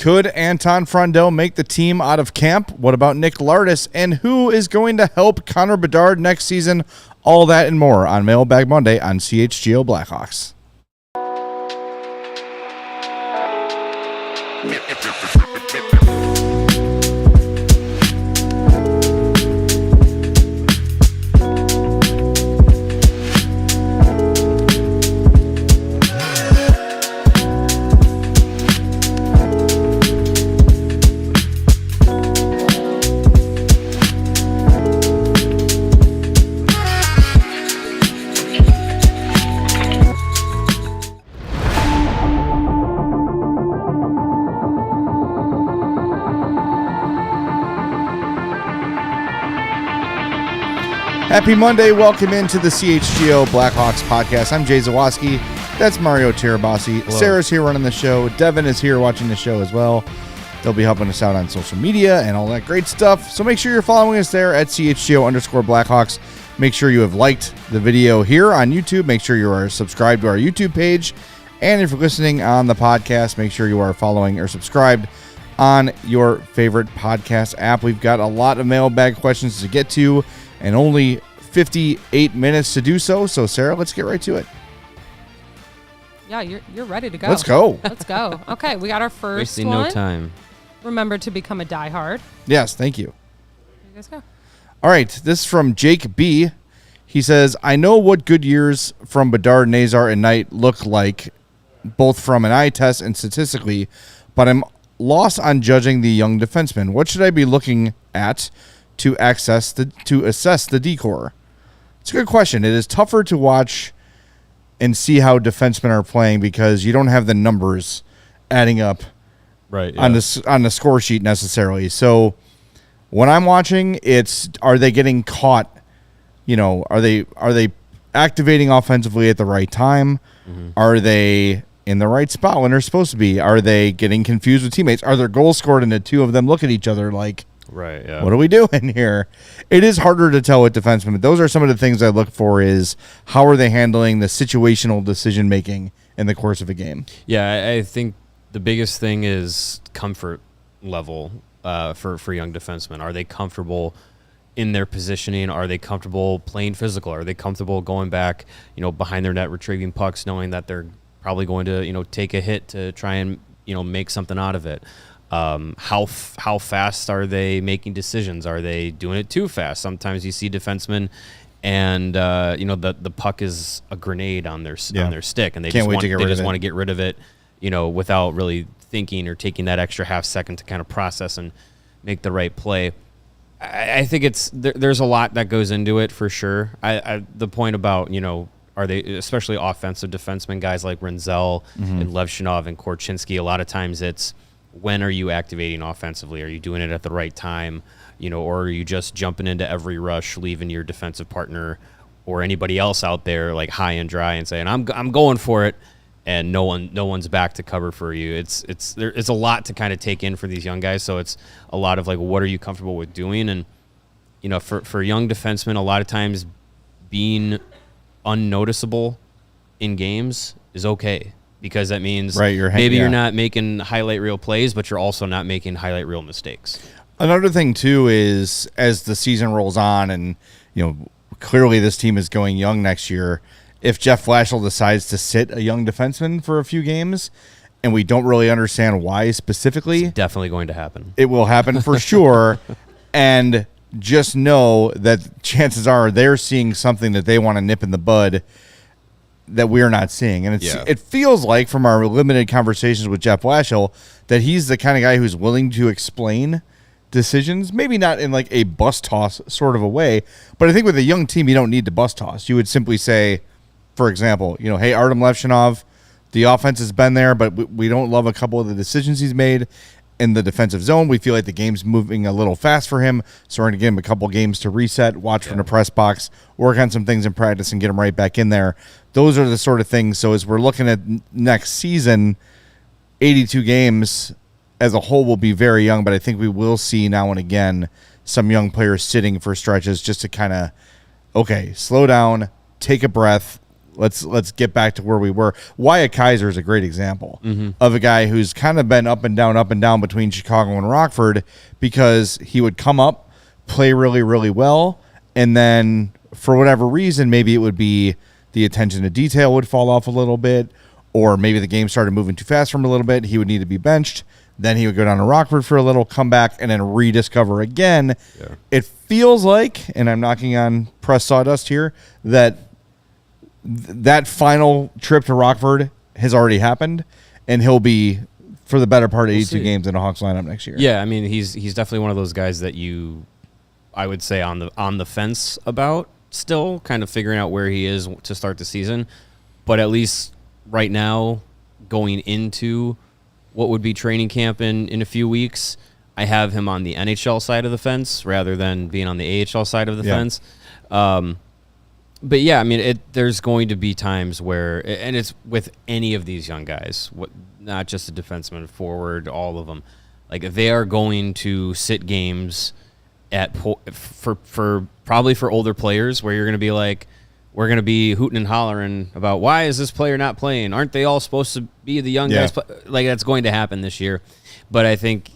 Could Anton Frondell make the team out of camp? What about Nick Lardis? And who is going to help Connor Bedard next season? All that and more on Mailbag Monday on CHGO Blackhawks. Happy Monday. Welcome into the CHGO Blackhawks podcast. I'm Jay Zawoski. That's Mario Tirabassi. Hello. Sarah's here running the show. Devin is here watching the show as well. They'll be helping us out on social media and all that great stuff. So make sure you're following us there at CHGO_Blackhawks. Make sure you have liked the video here on YouTube. Make sure you are subscribed to our YouTube page. And if you're listening on the podcast, make sure you are following or subscribed on your favorite podcast app. We've got a lot of mailbag questions to get to and only 58 minutes to do so. So, Sarah, let's get right to it. Yeah, you're ready to go. Let's go. Let's go. Okay, we got our first Wasting one. no time. Remember to become a diehard. Yes, thank you. Here you guys go. All right, this is from Jake B. He says, I know what good years from Bedard, Nazar, and Knight look like, both from an eye test and statistically, but I'm lost on judging the young defenseman. What should I be looking at to assess the D-Corp? It's a good question. It is tougher to watch and see how defensemen are playing because you don't have the numbers adding up Right. on the score sheet necessarily. So when I'm watching, it's are they getting caught? You know, are they activating offensively at the right time? Mm-hmm. Are they in the right spot when they're supposed to be? Are they getting confused with teammates? Are there goals scored and the two of them look at each other like, Right, yeah. what are we doing here? It is harder to tell with defensemen, but those are some of the things I look for is how are they handling the situational decision-making in the course of a game? Yeah, I think the biggest thing is comfort level for young defensemen. Are they comfortable in their positioning? Are they comfortable playing physical? Are they comfortable going back, behind their net, retrieving pucks, knowing that they're probably going to, take a hit to try and, make something out of it? How fast are they making decisions? Are they doing it too fast? Sometimes you see defensemen, and the puck is a grenade on their stick, and they just want to get rid of it, without really thinking or taking that extra half second to kind of process and make the right play. I think there's a lot that goes into it for sure. The point about are they, especially offensive defensemen, guys like Renzel and Levshinov and Korchinski, a lot of times it's, when are you activating offensively? Are you doing it at the right time? Or are you just jumping into every rush, leaving your defensive partner or anybody else out there like high and dry and saying, I'm going for it, and no one's back to cover for you. It's a lot to kind of take in for these young guys. So it's a lot of like, what are you comfortable with doing? And for young defensemen, a lot of times being unnoticeable in games is okay. Because that means you're not making highlight reel plays, but you're also not making highlight reel mistakes. Another thing, too, is as the season rolls on and, clearly this team is going young next year, if Jeff Blashill decides to sit a young defenseman for a few games and we don't really understand why specifically. It's definitely going to happen. It will happen for sure. And just know that chances are they're seeing something that they want to nip in the bud that we're not seeing. And it feels like from our limited conversations with Jeff Blashill that he's the kind of guy who's willing to explain decisions, maybe not in like a bus toss sort of a way, but I think with a young team, you don't need to bus toss. You would simply say, for example, hey, Artem Levshinov, the offense has been there, but we don't love a couple of the decisions he's made in the defensive zone. We feel like the game's moving a little fast for him, so we're going to give him a couple games to reset, watch from the press box, work on some things in practice, and get him right back in there. Those are the sort of things. So as we're looking at next season, 82 games as a whole will be very young, but I think we will see now and again some young players sitting for stretches just to kind of, okay, slow down, take a breath, let's get back to where we were. Wyatt Kaiser is a great example of a guy who's kind of been up and down between Chicago and Rockford, because he would come up, play really, really well, and then for whatever reason, maybe it would be the attention to detail would fall off a little bit, or maybe the game started moving too fast for him a little bit. He would need to be benched. Then he would go down to Rockford for a little, come back, and then rediscover again. Yeah. It feels like, and I'm knocking on press sawdust here, that that final trip to Rockford has already happened, and he'll be for the better part of 82 games in a Hawks lineup next year. Yeah, I mean, he's definitely one of those guys that I would say on the fence about, still kind of figuring out where he is to start the season, but at least right now, going into what would be training camp in a few weeks, I have him on the NHL side of the fence rather than being on the AHL side of the fence. But yeah, I mean, there's going to be times where, and it's with any of these young guys, not just a defenseman, forward, all of them, like they are going to sit games for probably for older players where you're going to be like, we're going to be hooting and hollering about why is this player not playing? Aren't they all supposed to be the young guys? Like, that's going to happen this year. But I think,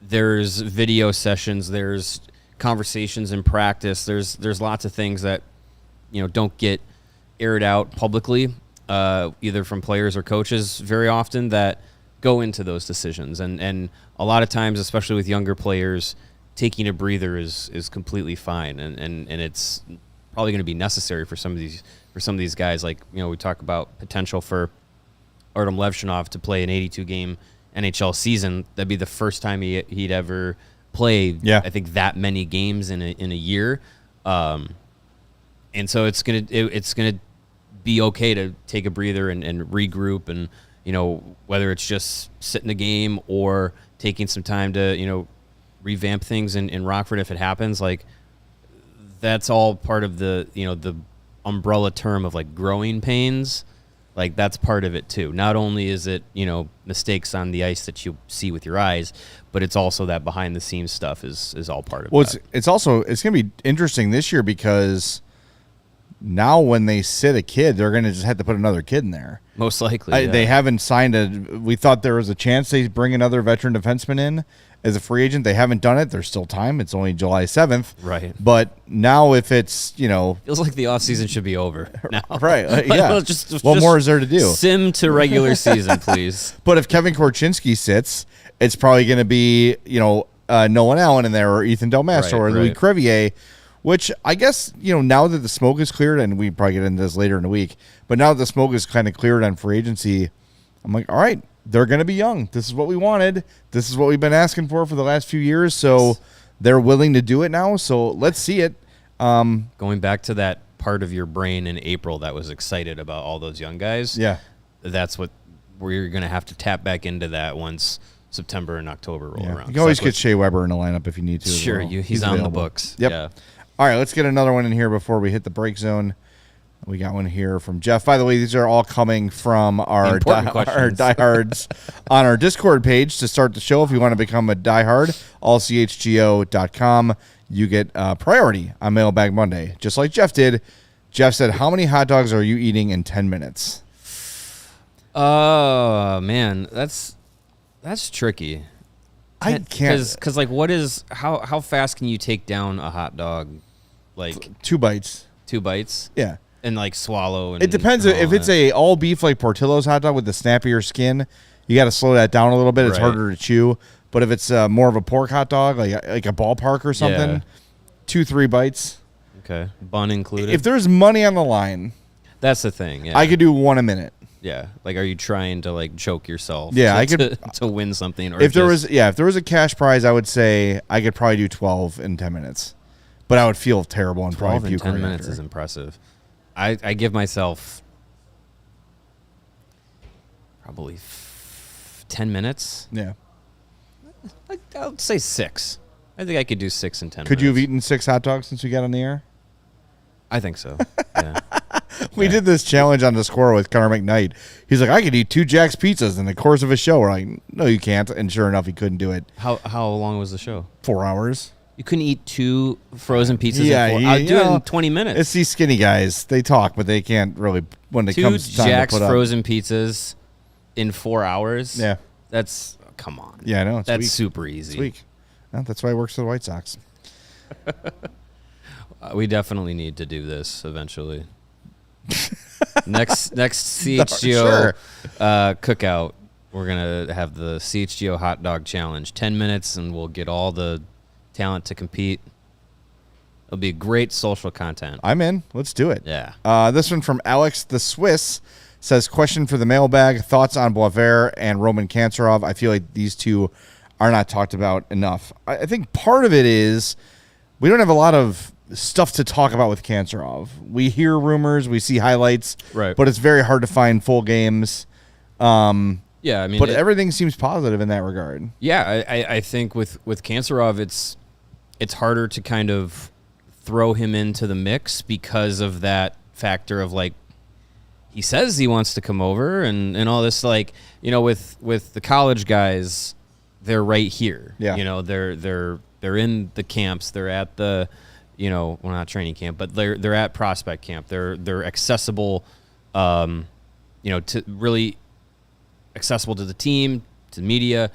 there's video sessions, there's conversations in practice, there's lots of things that, don't get aired out publicly, either from players or coaches very often, that go into those decisions. And a lot of times, especially with younger players, taking a breather is completely fine. And it's probably going to be necessary for some of these guys. Like, we talk about potential for Artem Levshinov to play an 82 game NHL season. That'd be the first time he'd ever played. I think that many games in a year. And so it's gonna be okay to take a breather and regroup, and whether it's just sitting the game or taking some time to revamp things in Rockford if it happens. Like, that's all part of the the umbrella term of like growing pains. Like, that's part of it too. Not only is it mistakes on the ice that you see with your eyes, but it's also that behind the scenes stuff is all part of it. Well, it's going to be interesting this year, because now when they sit a kid, they're going to just have to put another kid in there. Most likely. They haven't signed we thought there was a chance they bring another veteran defenseman in as a free agent. They haven't done it. There's still time. It's only July 7th. Right. But now if it's, feels like the offseason should be over now. Right. Yeah. What more is there to do? Sim to regular season, please. But if Kevin Korchinski sits, it's probably going to be, Nolan Allen in there, or Ethan Del Mastro, or Louis Crevier, which I guess, now that the smoke is cleared, and we probably get into this later in the week, but now that the smoke is kind of cleared on free agency, I'm like, all right, they're going to be young. This is what we wanted. This is what we've been asking for the last few years. So they're willing to do it now. So let's see it. Going back to that part of your brain in April that was excited about all those young guys. Yeah. That's what we're going to have to tap back into that once September and October roll around. You can always get Shea Weber in the lineup if you need to. Sure. He's on the books. Yep. Yeah. All right, let's get another one in here before we hit the break zone. We got one here from Jeff. By the way, these are all coming from our diehards on our Discord page to start the show. If you want to become a diehard, allchgo.com. You get priority on Mailbag Monday, just like Jeff did. Jeff said, how many hot dogs are you eating in 10 minutes? Oh, man, that's tricky. I can't. Because like, how fast can you take down a hot dog? Like 2 bites. 2 bites? Yeah. And like swallow. And it depends. If it's a all beef like Portillo's hot dog with the snappier skin, you got to slow that down a little bit. It's harder to chew. But if it's more of a pork hot dog, like a ballpark or something, 2-3 bites. Okay. Bun included. If there's money on the line, that's the thing. Yeah. I could do 1 a minute. Yeah. Like, are you trying to like choke yourself? Yeah, I could to win something. Or if there was a cash prize, I would say I could probably do 12 in 10 minutes. But I would feel terrible and probably puke. 10 minutes is impressive. I give myself probably 10 minutes. Yeah. I would say 6. I think I could do 6 in 10 minutes. Could you have eaten 6 hot dogs since we got on the air? I think so. Yeah. We did this challenge on the score with Connor McKnight. He's like, I could eat 2 Jack's pizzas in the course of a show. We're like, no, you can't. And sure enough, he couldn't do it. How long was the show? 4 hours. You couldn't eat 2 frozen pizzas. Yeah, do it in 20 minutes. It's these skinny guys. They talk, but they can't really when it 2 comes time Jack's to put frozen pizzas in 4 hours. Yeah, that's come on. Yeah, I know. That's weak. super easy. It's weak. Well, that's why he works for the White Sox. We definitely need to do this eventually. next CHGO cookout, we're gonna have the CHGO hot dog challenge. 10 minutes, and we'll get all the talent to compete. It'll be great social content. I'm in. Let's do it. Yeah. This one from Alex the Swiss says, question for the mailbag, thoughts on Boisvert and Roman Kantserov. I feel like these two are not talked about enough. I think part of it is we don't have a lot of stuff to talk about with Kantserov. We hear rumors, we see highlights, right? But it's very hard to find full games. Yeah, I mean, but everything seems positive in that regard. Yeah, I think with Kantserov, it's harder to kind of throw him into the mix because of that factor of like he says he wants to come over and all this, like, you know, with the college guys, they're right here. Yeah, you know, they're in the camps, they're at the, you know, well, not training camp, but they're at prospect camp. They're accessible, you know, to really accessible to the team, to the media.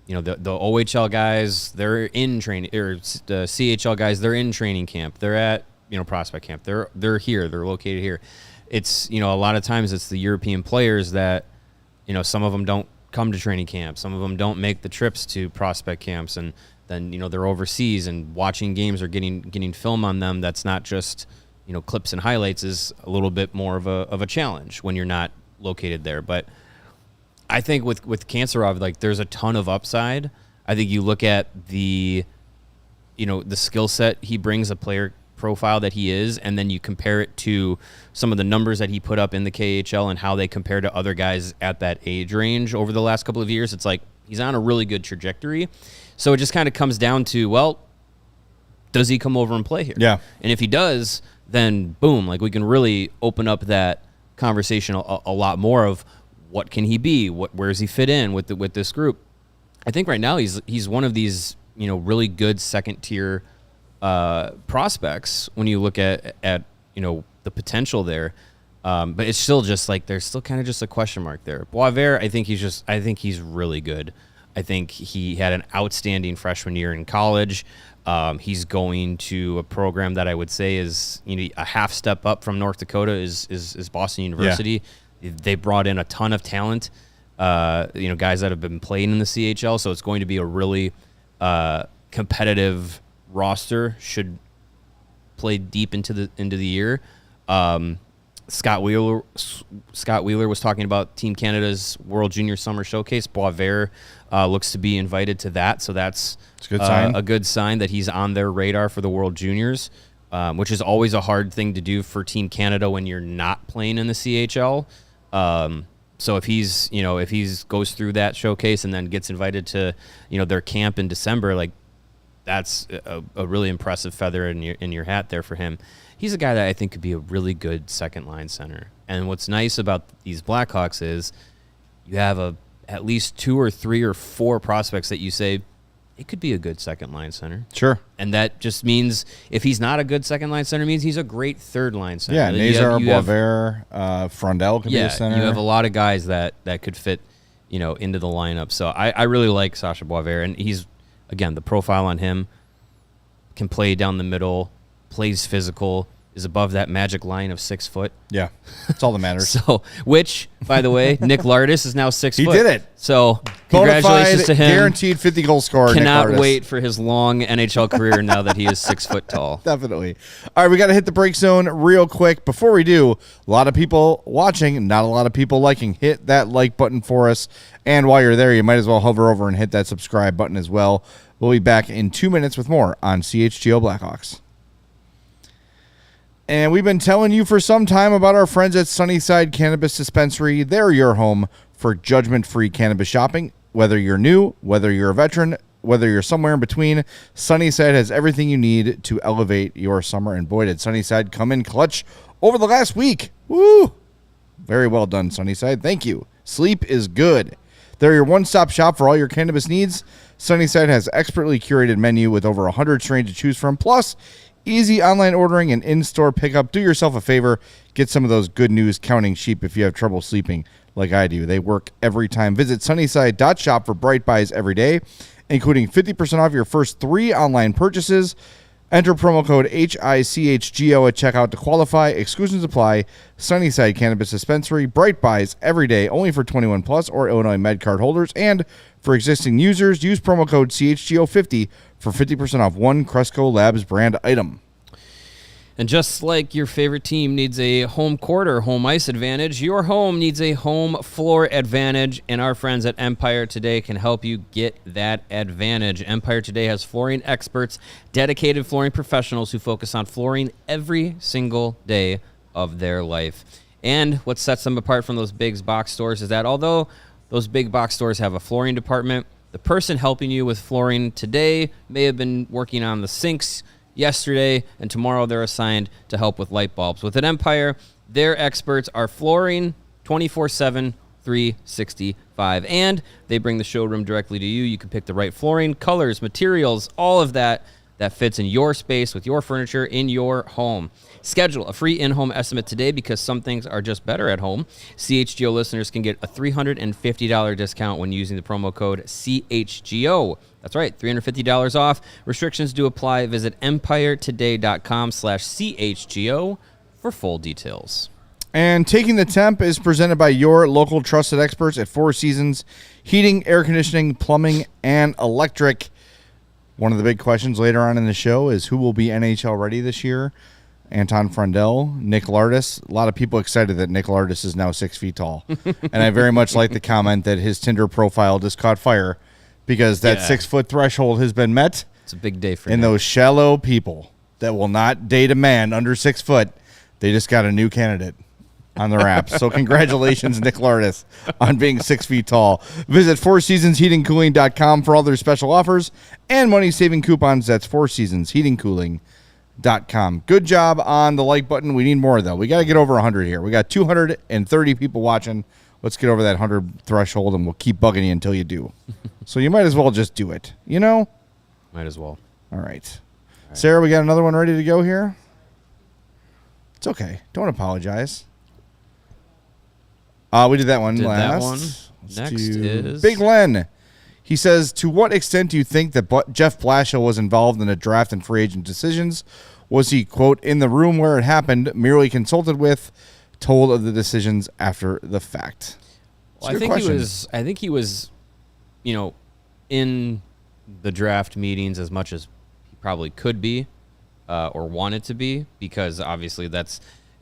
You know, the OHL guys, they're in training, or the CHL guys, they're in training camp. They're at, you know, prospect camp. They're here. They're located here. It's, you know, a lot of times it's the European players that, you know, some of them don't come to training camp. Some of them don't make the trips to prospect camps, and then, you know, they're overseas and watching games or getting film on them. That's not just, you know, clips and highlights, is a little bit more of a challenge when you're not located there. But I think with Kantserov, like, there's a ton of upside. I think you look at the, you know, the skill set he brings, a player profile that he is, and then you compare it to some of the numbers that he put up in the KHL and how they compare to other guys at that age range over the last couple of years. It's like he's on a really good trajectory. So it just kind of comes down to, well, does he come over and play here? Yeah. And if he does, then boom, like, we can really open up that conversation a lot more of what can he be? Where does he fit in with this group? I think right now he's one of these, you know, really good second tier prospects when you look at you know, the potential there. But it's still just like, there's still kind of just a question mark there. Boisvert, I think he's really good. I think he had an outstanding freshman year in college. He's going to a program that I would say is, you know, a half step up from North Dakota is Boston University. Yeah. They brought in a ton of talent, you know, guys that have been playing in the CHL. So it's going to be a really competitive roster. Should play deep into the year. Scott Wheeler was talking about Team Canada's World Junior Summer Showcase. Boisvert looks to be invited to that, so that's a good sign that he's on their radar for the World Juniors, which is always a hard thing to do for Team Canada when you're not playing in the CHL. So if he goes through that showcase and then gets invited to, you know, their camp in December, like, that's a really impressive feather in your hat there for him. He's a guy that I think could be a really good second-line center. And what's nice about these Blackhawks is you have at least 2 or 3 or 4 prospects that you say, it could be a good second-line center. Sure. And that just means if he's not a good second-line center, means he's a great third-line center. Yeah, Nazar, Boisvert, Frondell could be a center. You have a lot of guys that could fit, you know, into the lineup. So I really like Sacha Boisvert, and he's, again, the profile on him, can play down the middle, plays physical, is above that magic line of 6 foot. Yeah, that's all that matters. So, which, by the way, Nick Lardis is now 6 foot. He did it. So, congratulations to him. Guaranteed 50-goal scorer. Cannot wait for his long NHL career now that he is 6 foot tall. Definitely. All right, we got to hit the break zone real quick. Before we do, a lot of people watching, not a lot of people liking. Hit that like button for us. And while you're there, you might as well hover over and hit that subscribe button as well. We'll be back in 2 minutes with more on CHGO Blackhawks. And we've been telling you for some time about our friends at Sunnyside Cannabis Dispensary. They're your home for judgment-free cannabis shopping. Whether you're new, whether you're a veteran, whether you're somewhere in between, Sunnyside has everything you need to elevate your summer. And boy, did Sunnyside come in clutch over the last week. Woo! Very well done, Sunnyside. Thank you. Sleep is good. They're your one-stop shop for all your cannabis needs. Sunnyside has expertly curated menu with over 100 strains to choose from, plus easy online ordering and in-store pickup. Do yourself a favor. Get some of those good news counting sheep if you have trouble sleeping like I do. They work every time. Visit sunnyside.shop for bright buys every day, including 50% off your first 3 online purchases. Enter promo code HICHGO at checkout to qualify. Exclusions apply. Sunnyside Cannabis Dispensary. Bright buys every day, only for 21 plus or Illinois MedCard holders. And for existing users, use promo code CHGO50 for 50% off one Cresco Labs brand item. And just like your favorite team needs a home court or home ice advantage, your home needs a home floor advantage, and our friends at Empire Today can help you get that advantage. Empire Today has flooring experts, dedicated flooring professionals who focus on flooring every single day of their life. And what sets them apart from those big box stores is that although those big box stores have a flooring department, the person helping you with flooring today may have been working on the sinks yesterday, and tomorrow they're assigned to help with light bulbs. With an Empire, their experts are flooring 24/7, 365, and they bring the showroom directly to you. You can pick the right flooring, colors, materials, all of that fits in your space with your furniture in your home. Schedule a free in-home estimate today because some things are just better at home. CHGO listeners can get a $350 discount when using the promo code CHGO. That's right, $350 off. Restrictions do apply. Visit empiretoday.com/CHGO for full details. And Taking the Temp is presented by your local trusted experts at Four Seasons Heating, Air Conditioning, Plumbing, and Electric. One of the big questions later on in the show is who will be NHL ready this year? Anton Frondell, Nick Lardis. A lot of people excited that Nick Lardis is now 6 feet tall. And I very much like the comment that his Tinder profile just caught fire because that 6 foot threshold has been met. It's a big day for him. And those shallow people that will not date a man under 6 foot, they just got a new candidate on their app. So congratulations, Nick Lardis, on being 6 feet tall. Visit fourseasonsheatingcooling.com for all their special offers and money-saving coupons. That's fourseasonsheatingcooling.com. Good job on the like button. We need more, though. We got to get over 100 here. We got 230 people watching. Let's get over that 100 threshold, and we'll keep bugging you until you do. So you might as well just do it, you know? Might as well. All right. Sarah, we got another one ready to go here? It's okay. Don't apologize. We did that one last. That one. Next is Big Len. He says, to what extent do you think that Jeff Blashill was involved in the draft and free agent decisions? Was he, quote, in the room where it happened, merely consulted with, told of the decisions after the fact? Well, I think he was, in the draft meetings as much as he probably could be or wanted to be, because obviously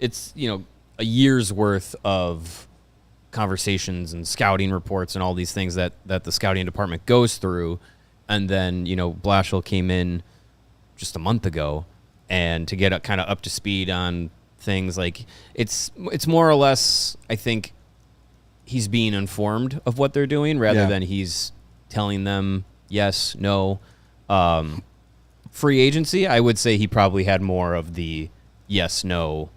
it's a year's worth of conversations and scouting reports and all these things that the scouting department goes through. And then, Blashill came in just a month ago, and to get kind of up to speed on things, like it's more or less, I think he's being informed of what they're doing rather than he's telling them yes, no. Free agency, I would say he probably had more of the yes, no,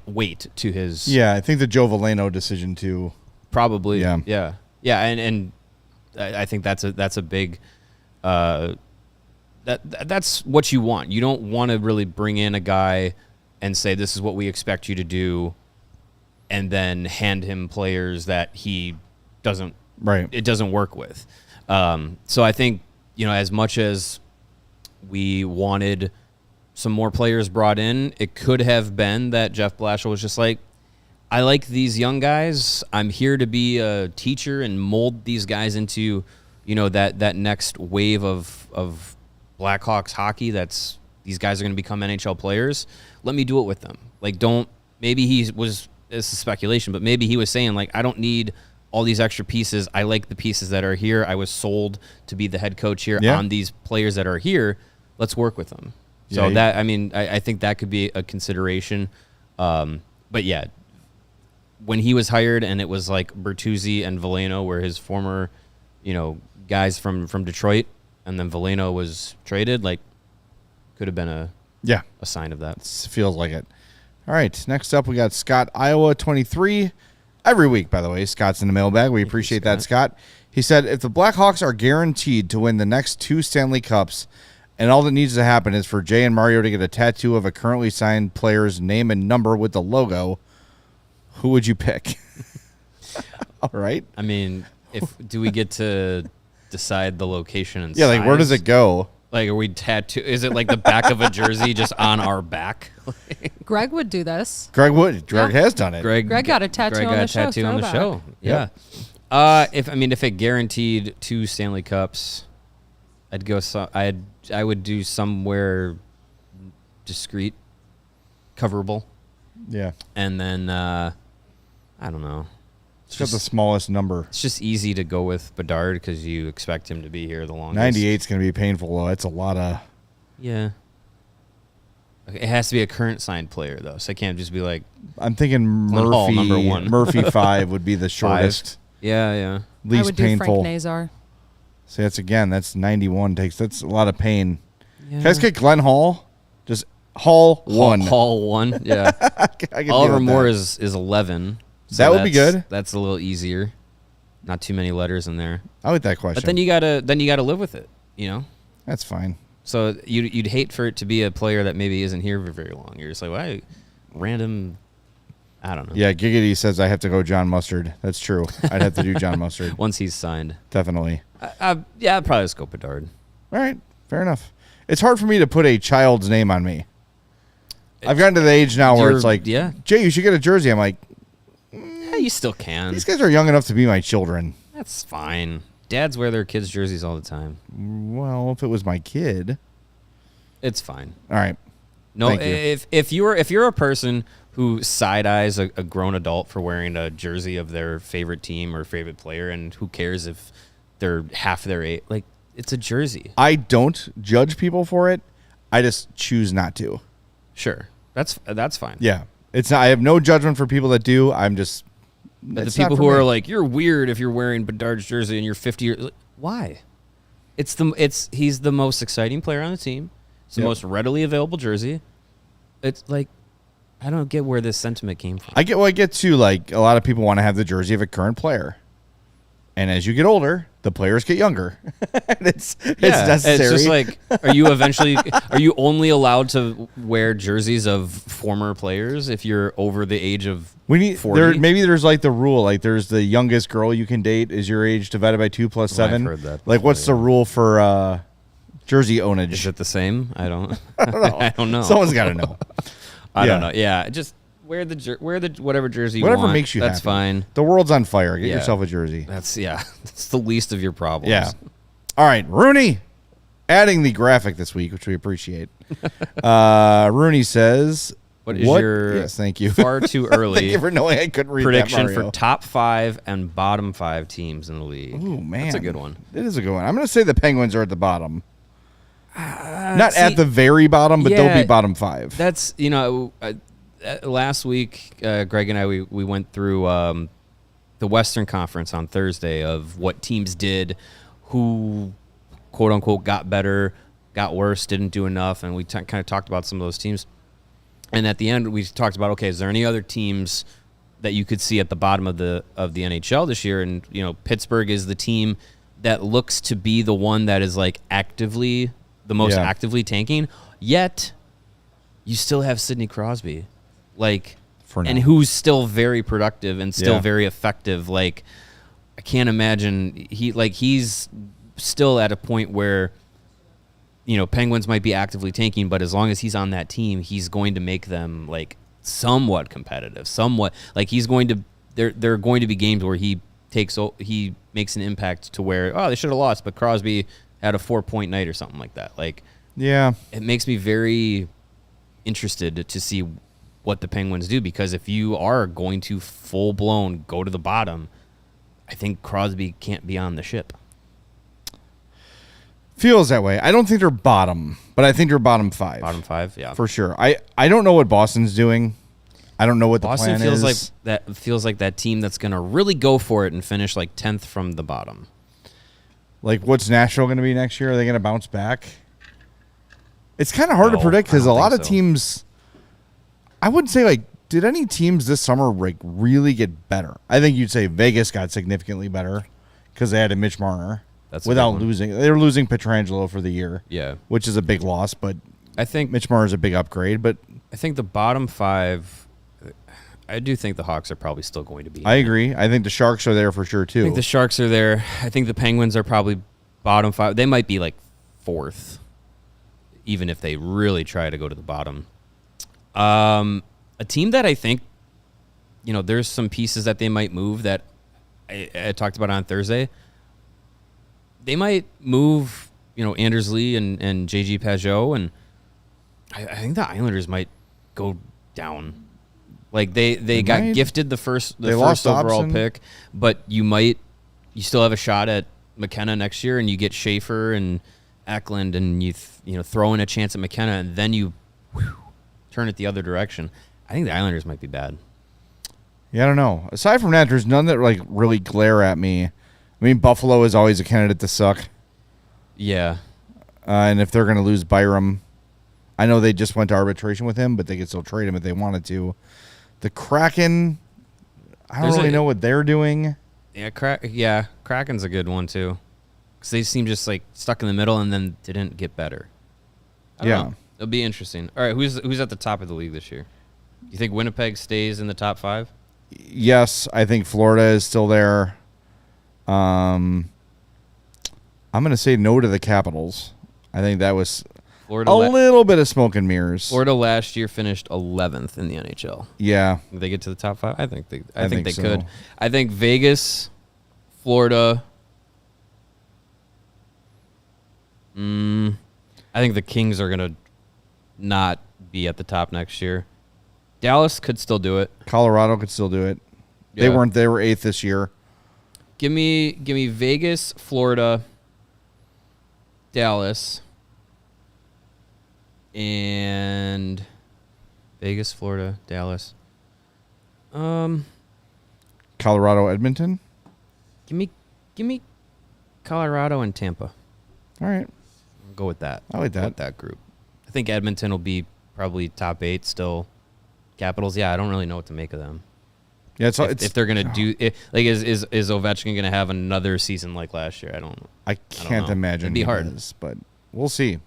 weight to his. Yeah, I think the Joe Veleno decision too. Probably. Yeah. And I think that's a big. That's what you want. You don't want to really bring in a guy and say this is what we expect you to do, and then hand him players that he doesn't. Right. It doesn't work with. So I think as much as we wanted some more players brought in, it could have been that Jeff Blashill was just like, I like these young guys. I'm here to be a teacher and mold these guys into, that next wave of Blackhawks hockey. These guys are going to become NHL players. Let me do it with them. Maybe he was, this is speculation, but maybe he was saying, I don't need all these extra pieces. I like the pieces that are here. I was sold to be the head coach here on these players that are here. Let's work with them. So I think that could be a consideration. But yeah, when he was hired and it was like Bertuzzi and Veleno were his former, guys from Detroit, and then Veleno was traded, could have been a sign of that. Feels like it. All right, next up we got Scott, Iowa 23. Every week, by the way, Scott's in the mailbag. We appreciate that, Scott. He said, if the Blackhawks are guaranteed to win the next 2 Stanley Cups, and all that needs to happen is for Jay and Mario to get a tattoo of a currently signed player's name and number with the logo, who would you pick? All right. I mean, do we get to decide the location and Yeah, like size? where does it go? Like, are we tattoo? Is it like the back of a jersey just on our back? Greg would do this. Greg would. Greg has done it. Greg got a tattoo Greg on got the a show. tattoo on the Throwback. show. Yep. Yeah. If it guaranteed 2 Stanley Cups, I'd go. I would do somewhere discreet, coverable, Yeah. and then I don't know. It's got the smallest number. It's just easy to go with Bedard because you expect him to be here the longest. 98's going to be painful, though. It's a lot of... Yeah. Okay, it has to be a current signed player, though, so I can't just be like... I'm thinking Glenn Hall, Murphy. number 1. Murphy 5 would be the shortest, Yeah. least I would do painful. Frank Nazar. See, that's 91 takes. That's a lot of pain. Yeah. Can I just get Glenn Hall? Just Hall 1. Hall 1, yeah. I can deal Oliver with Moore that. is 11. That would be good. That's a little easier. Not too many letters in there. I like that question. But then you gotta live with it, you know. That's fine. So you'd hate for it to be a player that maybe isn't here for very long. You're just like, why, random. I don't know. Yeah, Giggity says I have to go John Mustard. That's true. I'd have to do John Mustard. Once he's signed, Definitely. yeah, I'd probably just go Bedard. All right. Fair enough. It's hard for me to put a child's name on me. I've gotten to the age now where it's like, yeah, Jay, you should get a jersey. I'm like, yeah, you still can. these guys are young enough to be my children. That's fine. Dads wear their kids' jerseys all the time. Well, if it was my kid. It's fine. All right. No, Thank you. if you're a person who side eyes a grown adult for wearing a jersey of their favorite team or favorite player, and who cares if they're half their age, like, it's a jersey. I don't judge people for it. I just choose not to. Sure, that's fine. Yeah. It's not, I have no judgment for people that do. I'm just But the it's not people for who me. are like, you're weird if you're wearing Bedard's jersey and you're 50 years. Like, why? He's the most exciting player on the team. It's the Yep. most readily available jersey. It's like, I don't get where this sentiment came from. I get too, like, a lot of people want to have the jersey of a current player. And as you get older, the players get younger. it's necessary. It's just like, are you only allowed to wear jerseys of former players if you're over the age of 40? Maybe there's like the rule, like there's the youngest girl you can date is your age divided by 2 plus 7. I've heard that Like, before, what's the rule for jersey ownage? Is it the same? I don't know. I don't know. Someone's got to know. I don't know. Yeah, just wear the whatever jersey you Whatever want. makes you That's happy. fine. The world's on fire. Get Yeah. yourself a jersey. That's the least of your problems. Yeah. All right, Rooney, adding the graphic this week, which we appreciate. Rooney says, What is your Yes, thank you. far too early Thank you for knowing I couldn't read prediction that, for Mario. top 5 and bottom 5 teams in the league? Ooh, man. That's a good one. It is a good one. I'm going to say the Penguins are at the bottom. Not at the very bottom, but they'll be bottom 5. That's, last week, Greg and I, we went through the Western Conference on Thursday of what teams did, who, quote unquote, got better, got worse, didn't do enough, and we kind of talked about some of those teams. And at the end, we talked about, okay, is there any other teams that you could see at the bottom of the NHL this year? And Pittsburgh is the team that looks to be the one that is like actively the most actively tanking. Yet you still have Sidney Crosby, and who's still very productive and still very effective. Like, I can't imagine he's still at a point where Penguins might be actively tanking, but as long as he's on that team, he's going to make them like somewhat competitive, somewhat like he's going to. There are going to be games where he makes an impact to where they should have lost, but Crosby had a 4-point night or something like that. Like, yeah, it makes me very interested to see what the Penguins do, because if you are going to full blown go to the bottom, I think Crosby can't be on the ship. Feels that way. I don't think they're bottom, but I think they're bottom 5. Bottom 5, yeah, for sure. I don't know what Boston's doing. I don't know what Boston the plan feels is. feels like that team that's going to really go for it and finish like 10th from the bottom. Like, what's Nashville going to be next year? Are they going to bounce back? It's kind of hard to predict because a lot of teams, I wouldn't say like did any teams this summer really get better? I think you'd say Vegas got significantly better because they added Mitch Marner. That's a without big one. losing. They were losing Pietrangelo for the year. Yeah. Which is a big loss, but I think Mitch Marner's a big upgrade. But I think the bottom 5, I do think the Hawks are probably still going to be. I agree. I think the Sharks are there for sure, too. I think the Sharks are there. I think the Penguins are probably bottom 5. They might be like 4th, even if they really try to go to the bottom. A team that I think, there's some pieces that they might move that I talked about on Thursday. They might move, Anders Lee and JG Pajot, and I think the Islanders might go down. Like they got gifted the first overall Dobson. pick, but you still have a shot at McKenna next year, and you get Schaefer and Eklund, and you throw in a chance at McKenna, and then you turn it the other direction. I think the Islanders might be bad. Yeah, I don't know. Aside from that, there's none that really glare at me. I mean, Buffalo is always a candidate to suck. Yeah. And if they're going to lose Byram, I know they just went to arbitration with him, but they could still trade him if they wanted to. The Kraken, I don't really know what they're doing. Yeah, Kraken's a good one too, because they seem just stuck in the middle and then didn't get better. I don't know. It'll be interesting. All right, who's at the top of the league this year? You think Winnipeg stays in the top 5? Yes, I think Florida is still there. I'm going to say no to the Capitals. I think that was Florida little bit of smoke and mirrors. Florida last year finished 11th in the NHL. Yeah. Did they get to the top 5? I think they so. could. I think Vegas, Florida. I think the Kings are going to not be at the top next year. Dallas could still do it. Colorado could still do it. Yeah. They weren't. They were 8th this year. Give me Vegas, Florida, Dallas, and Vegas, Florida, Dallas. Colorado, Edmonton. Give me Colorado and Tampa. All right. I'll go with that. I like that. Go with that group. I think Edmonton will be probably top 8 still. Capitals, I don't really know what to make of them. Yeah, if they're gonna do it, is Ovechkin gonna have another season like last year? I don't know. I can't imagine. It'd be hard, but we'll see. All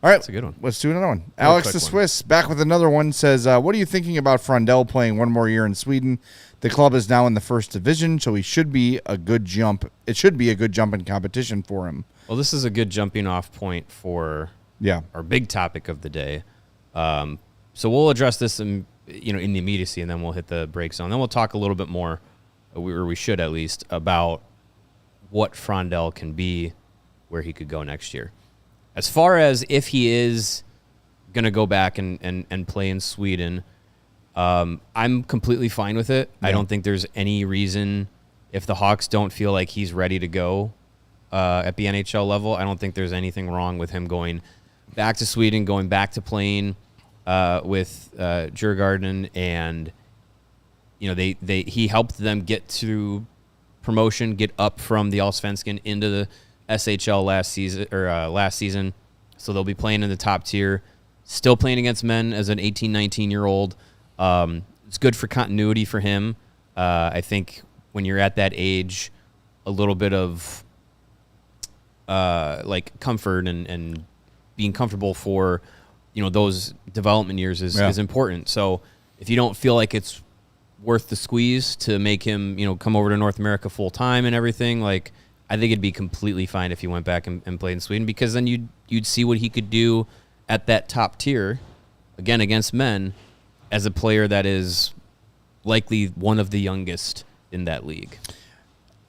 right, that's a good one. Let's do another one. Alex the Swiss back with another one says, "What are you thinking about Frondell playing one more year in Sweden? The club is now in the first division, so he should be a good jump. It should be a good jump in competition for him." Well, this is a good jumping off point for our big topic of the day. So we'll address this in the immediacy, and then we'll hit the break zone. Then we'll talk a little bit more, or we should at least, about what Frondell can be, where he could go next year. As far as if he is going to go back and play in Sweden, I'm completely fine with it. Yeah. I don't think there's any reason, if the Hawks don't feel like he's ready to go at the NHL level, I don't think there's anything wrong with him going back to Sweden, going back to playing with Djurgården, and he helped them get to promotion, get up from the Allsvenskan into the SHL last season. So they'll be playing in the top tier, still playing against men as an 18, 19-year-old. It's good for continuity for him. I think when you're at that age, a little bit of comfort and being comfortable for those development years is important. So if you don't feel like it's worth the squeeze to make him, come over to North America full time and everything, I think it'd be completely fine if he went back and played in Sweden, because then you'd see what he could do at that top tier, again against men, as a player that is likely one of the youngest in that league.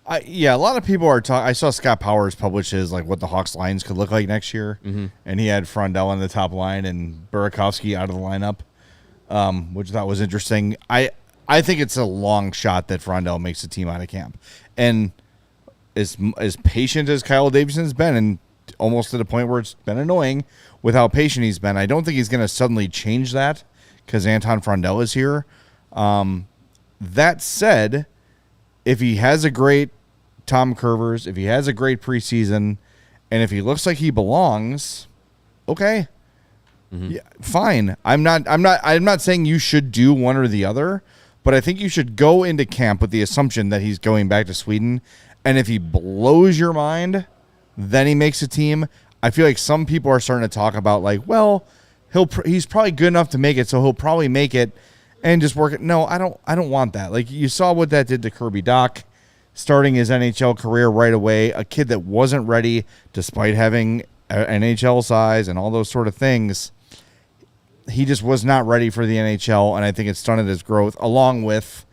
A lot of people are talking. I saw Scott Powers publish his what the Hawks lines could look like next year, and he had Frondell on the top line and Burakovsky out of the lineup, which I thought was interesting. I think it's a long shot that Frondell makes the team out of camp, and as patient as Kyle Davidson's been, and almost to the point where it's been annoying with how patient he's been, I don't think he's going to suddenly change that because Anton Frondell is here. That said, if he has a great Tom Curvers, if he has a great preseason, and if he looks like he belongs, okay. Yeah, fine. I'm not saying you should do one or the other, but I think you should go into camp with the assumption that he's going back to Sweden. And if he blows your mind, then he makes a team. I feel like some people are starting to talk about like, well, he's probably good enough to make it, so he'll probably make it and just work it. No, I don't want that. Like, you saw what that did to Kirby Dach, starting his NHL career right away, a kid that wasn't ready despite having NHL size and all those sort of things. He just was not ready for the NHL, and I think it stunted his growth, along with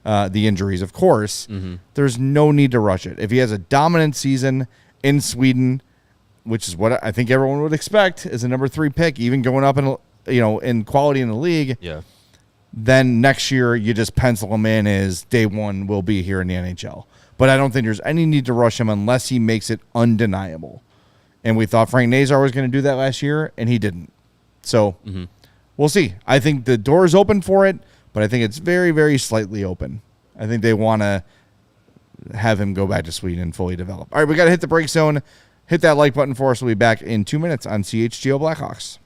the injuries, of course. Mm-hmm. There's no need to rush it. If he has a dominant season in Sweden, which is what I think everyone would expect as a number 3 pick, even going up in quality in the league, then next year you just pencil him in as day one will be here in the NHL. But I don't think there's any need to rush him unless he makes it undeniable. And we thought Frank Nazar was going to do that last year, and he didn't. So we'll see. I think the door is open for it, but I think it's very, very slightly open. I think they want to have him go back to Sweden and fully develop. All right, we got to hit the break zone. Hit that like button for us. We'll be back in 2 minutes on CHGO Blackhawks.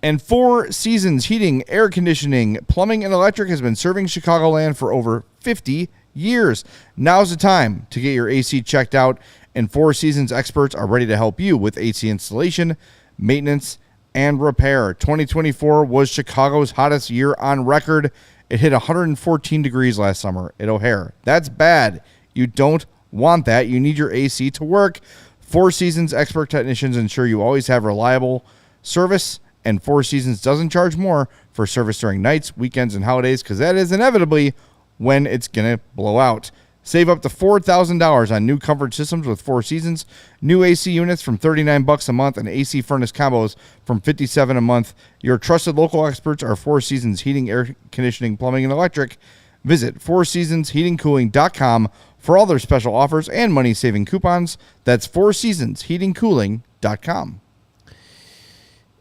And Four Seasons Heating, Air Conditioning, Plumbing, and Electric has been serving Chicagoland for over 50 years. Now's the time to get your AC checked out, and Four Seasons experts are ready to help you with AC installation, maintenance, and repair. 2024 was Chicago's hottest year on record. It hit 114 degrees last summer at O'Hare. That's bad. You don't want that. You need your AC to work. Four Seasons expert technicians ensure you always have reliable service, and Four Seasons doesn't charge more for service during nights, weekends, and holidays, because that is inevitably when it's going to blow out. Save up to $4,000 on new comfort systems with Four Seasons. New AC units from $39 a month and AC furnace combos from $57 a month. Your trusted local experts are Four Seasons Heating, Air Conditioning, Plumbing, and Electric. Visit fourseasonsheatingcooling.com for all their special offers and money-saving coupons. That's fourseasonsheatingcooling.com.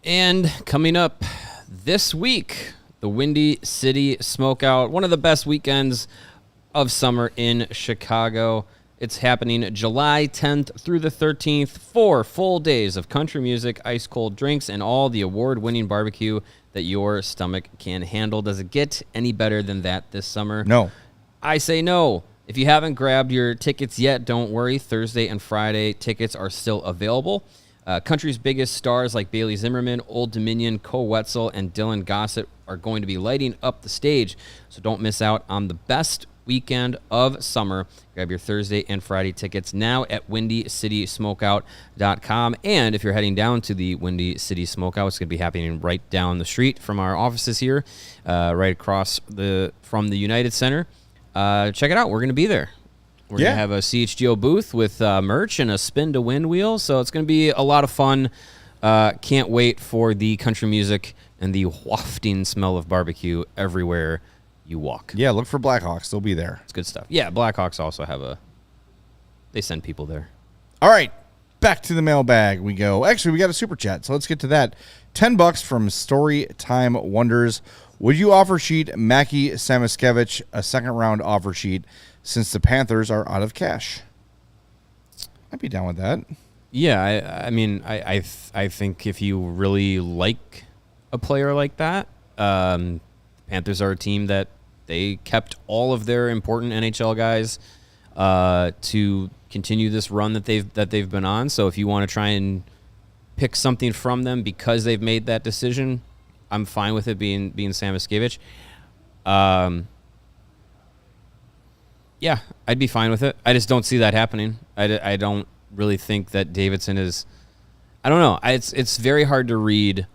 And coming up this week, the Windy City Smokeout, one of the best weekends of summer in Chicago. It's happening July 10th through the 13th. 4 full days of country music, ice-cold drinks, and all the award-winning barbecue that your stomach can handle. Does it get any better than that this summer? No. I say no. If you haven't grabbed your tickets yet, don't worry. Thursday and Friday tickets are still available. Country's biggest stars like Bailey Zimmerman, Old Dominion, Cole Wetzel, and Dylan Gossett are going to be lighting up the stage, so don't miss out on the best weekend of summer. Grab your Thursday and Friday tickets now at WindyCitySmokeout.com. And if you're heading down to the Windy City Smokeout, it's going to be happening right down the street from our offices here, right across from the United Center. Check it out. We're going to be there. We're going to have a CHGO booth with merch and a spin to win wheel. So it's going to be a lot of fun. Can't wait for the country music and the wafting smell of barbecue everywhere you walk. Yeah, look for Blackhawks. They'll be there. It's good stuff. Yeah, Blackhawks also have they send people there. All right, back to the mailbag we go. Actually, we got a super chat, so let's get to that. $10 from Storytime Wonders. Would you offer sheet Mackie Samoskevich a second-round offer sheet since the Panthers are out of cash? I'd be down with that. Yeah, I mean, I think if you really like a player like that, Panthers are a team that they kept all of their important NHL guys to continue this run that they've been on. So if you want to try and pick something from them because they've made that decision, I'm fine with it being Samoskevich. Yeah, I'd be fine with it. I just don't see that happening. I don't really think that Davidson is. I don't know. It's very hard to read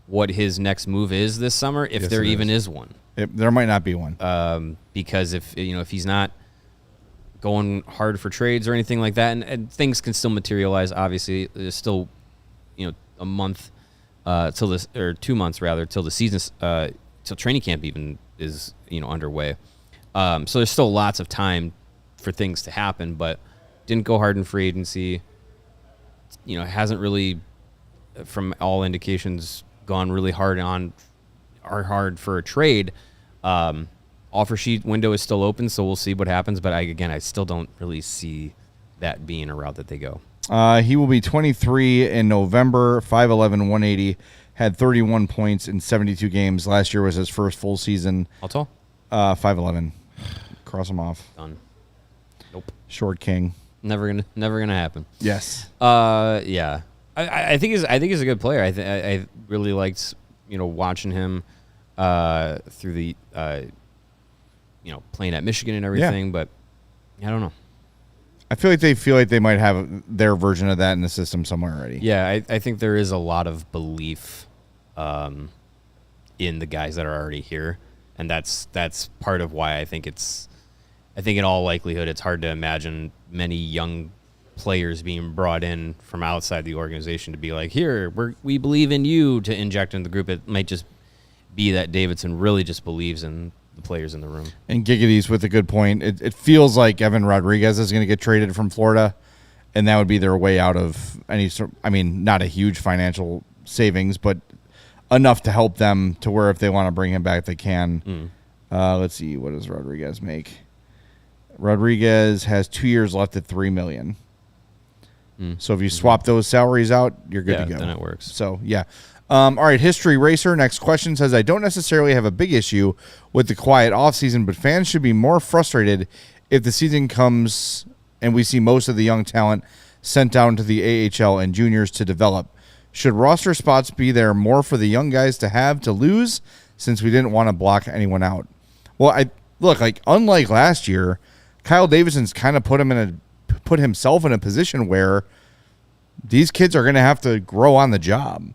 what his next move is this summer, if there even is one. There might not be one. Because if he's not going hard for trades or anything like that, and things can still materialize. Obviously, there's still a month till this, or 2 months rather, till the season, till training camp even is underway. So there's still lots of time for things to happen, but didn't go hard in free agency. Hasn't really, from all indications, gone really hard for a trade. Offer sheet window is still open, so we'll see what happens. But I still don't really see that being a route that they go. He will be 23 in November, 5'11", 180, had 31 points in 72 games. Last year was his first full season. How tall? 5'11". Cross him off. Done. Nope. Short king. Never gonna happen. Yes. Yeah. I think he's a good player. I really liked watching him through the playing at Michigan and everything. Yeah. But I don't know. I feel like they might have their version of that in the system somewhere already. Yeah, I think there is a lot of belief in the guys that are already here, and that's part of why I think in all likelihood it's hard to imagine many young players being brought in from outside the organization to be like, here, we believe in you, to inject into the group. It might just be that Davidson really just believes in the players in the room. And Giggity's with a good point. It feels like Evan Rodriguez is going to get traded from Florida, and that would be their way out of any sort. I mean, not a huge financial savings, but enough to help them to where if they want to bring him back, they can. Let's see, what does Rodriguez make? Rodriguez has 2 years left at $3 million. So if you swap those salaries out, you're good to go. Then it works. So, yeah. All right, History Racer, next question says, I don't necessarily have a big issue with the quiet offseason, but fans should be more frustrated if the season comes and we see most of the young talent sent down to the AHL and juniors to develop. Should roster spots be there more for the young guys to have to lose, since we didn't want to block anyone out? Well, unlike last year, Kyle Davidson's kind of put himself in a position where these kids are going to have to grow on the job.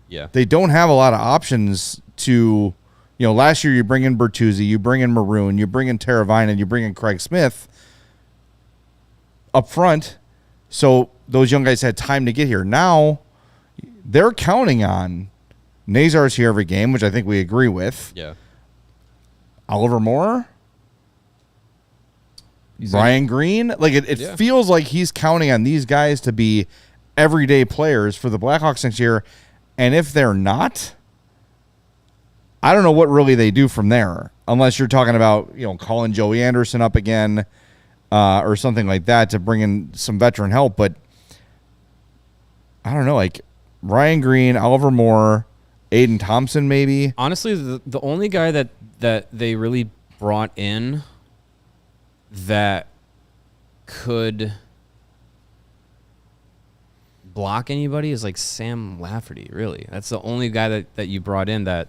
Yeah. They don't have a lot of options to, last year you bring in Bertuzzi, you bring in Maroon, you bring in Teravainen, you bring in Craig Smith up front. So those young guys had time to get here. Now they're counting on Nazar's here every game, which I think we agree with. Yeah. Oliver Moore, Brian Green. It feels like he's counting on these guys to be everyday players for the Blackhawks next year. And if they're not, I don't know what really they do from there, unless you're talking about, calling Joey Anderson up again or something like that to bring in some veteran help. But I don't know, like Ryan Green, Oliver Moore, Aiden Thompson maybe. Honestly, the only guy that they really brought in that could block anybody is like Sam Lafferty, really. That's the only guy that you brought in that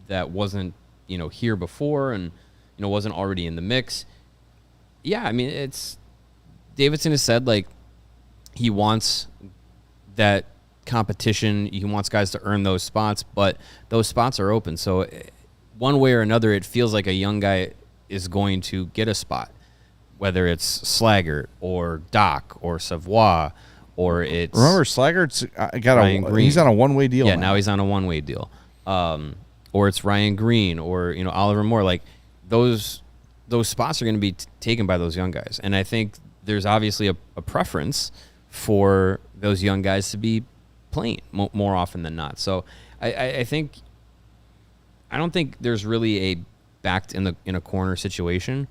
wasn't, here before and, wasn't already in the mix. Yeah, I mean, it's Davidson has said, like, he wants that competition. He wants guys to earn those spots, but those spots are open. So one way or another, it feels like a young guy is going to get a spot, whether it's Slaggert or Doc or Savoie or it's... Remember, Slaggert's he's on a one-way deal. Yeah, now he's on a one-way deal. Or it's Ryan Green or, Oliver Moore. Like, those spots are going to be taken by those young guys. And I think there's obviously a preference for those young guys to be playing more often than not. So I don't think there's really a backed in a corner situation.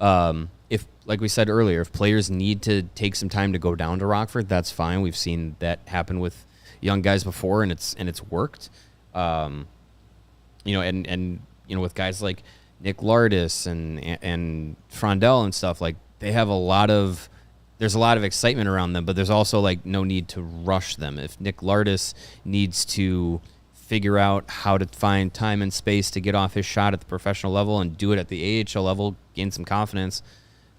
If, like we said earlier, if players need to take some time to go down to Rockford, that's fine. We've seen that happen with young guys before, and it's worked. And with guys like Nick Lardis and Frondell and stuff, like, they have there's a lot of excitement around them, but there's also like no need to rush them. If Nick Lardis needs to figure out how to find time and space to get off his shot at the professional level and do it at the AHL level, gain some confidence,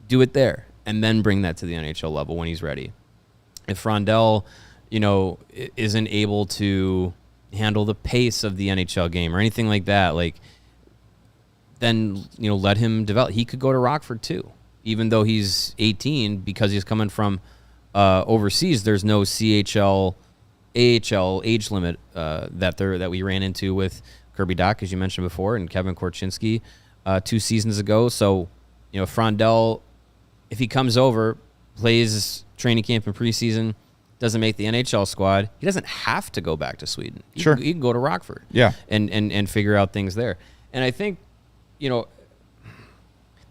do it there, and then bring that to the NHL level when he's ready. If Frondell, isn't able to handle the pace of the NHL game or anything like that, like, then, let him develop. He could go to Rockford too, even though he's 18, because he's coming from overseas. There's no CHL, AHL age limit that we ran into with Kirby Dach, as you mentioned before, and Kevin Korchinski 2 seasons ago. So, Frondell, if he comes over, plays training camp and preseason, doesn't make the NHL squad, he doesn't have to go back to Sweden. He can go to Rockford. Yeah. And figure out things there. And I think,